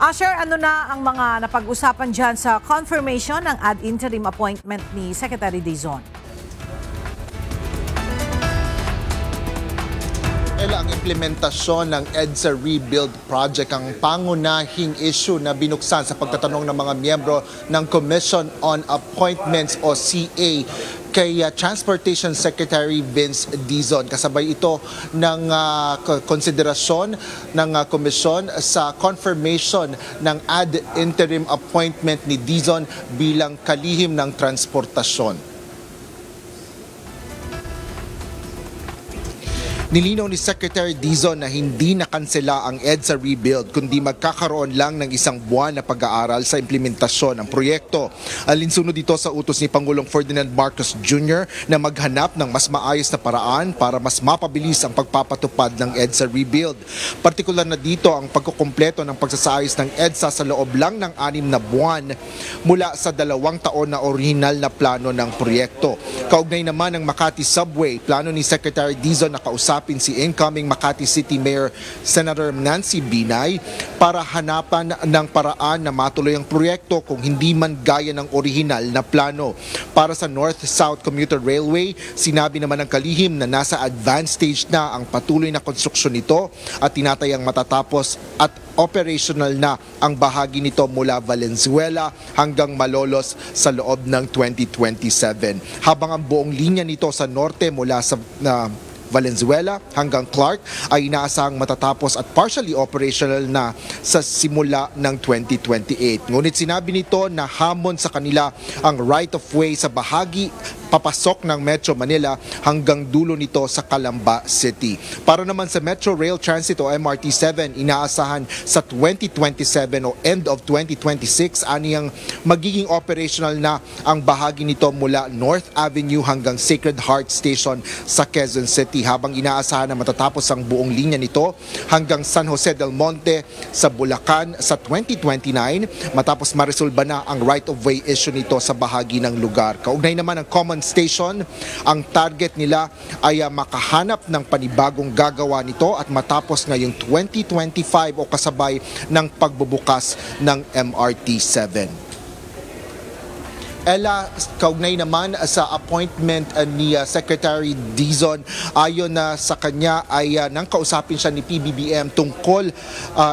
Asher, ano na ang mga napag-usapan dyan sa confirmation ng ad interim appointment ni Secretary Dizon? Ang implementasyon ng EDSA Rebuild Project ang pangunahing issue na binuksan sa pagtatanong ng mga miyembro ng Commission on Appointments o CA kay Transportation Secretary Vince Dizon. Kasabay ito ng konsiderasyon ng komisyon sa confirmation ng ad interim appointment ni Dizon bilang kalihim ng transportasyon. Nilinaw ni Secretary Dizon na hindi nakansela ang EDSA Rebuild kundi magkakaroon lang ng isang buwan na pag-aaral sa implementasyon ng proyekto. Alinsunod dito sa utos ni Pangulong Ferdinand Marcos Jr. na maghanap ng mas maayos na paraan para mas mapabilis ang pagpapatupad ng EDSA Rebuild. Partikular na dito ang pagkukumpleto ng pagsasaayos ng EDSA sa loob lang ng 6 na buwan mula sa 2 taon na orihinal na plano ng proyekto. Kaugnay naman ng Makati Subway, plano ni Secretary Dizon na kausapin si incoming Makati City Mayor Senator Nancy Binay para hanapan ng paraan na matuloy ang proyekto kung hindi man gaya ng orihinal na plano. Para sa North-South Commuter Railway, sinabi naman ng kalihim na nasa advanced stage na ang patuloy na konstruksyon nito at tinatayang matatapos at operational na ang bahagi nito mula Valenzuela hanggang Malolos sa loob ng 2027. Habang ang buong linya nito sa norte mula sa Valenzuela hanggang Clark ay inaasahang matatapos at partially operational na sa simula ng 2028. Ngunit sinabi nito na hamon sa kanila ang right-of-way sa bahagi papasok ng Metro Manila hanggang dulo nito sa Calamba City. Para naman sa Metro Rail Transit o MRT-7, inaasahan sa 2027 o end of 2026 aniyang magiging operational na ang bahagi nito mula North Avenue hanggang Sacred Heart Station sa Quezon City, habang inaasahan na matatapos ang buong linya nito hanggang San Jose del Monte sa Bulacan sa 2029 matapos maresolba na ang right-of-way issue nito sa bahagi ng lugar. Kaugnay naman ang Common Station, ang target nila ay makahanap ng panibagong gagawa nito at matapos ngayong 2025 o kasabay ng pagbubukas ng MRT-7. Ella, kaugnay naman sa appointment ni Secretary Dizon, ayon na sa kanya ay nang kausapin siya ni PBBM tungkol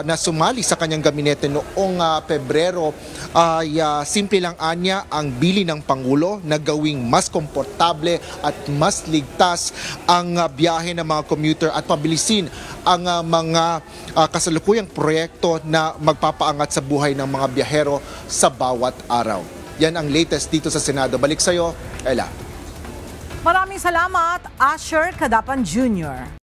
na sumali sa kanyang gabinete noong Pebrero, ay simple lang anya ang bili ng Pangulo na gawing mas komportable at mas ligtas ang biyahe ng mga commuter at pabilisin ang mga kasalukuyang proyekto na magpapaangat sa buhay ng mga biyahero sa bawat araw. Yan ang latest dito sa Senado. Balik sa'yo, Ella. Maraming salamat, Asher Cadapan Jr.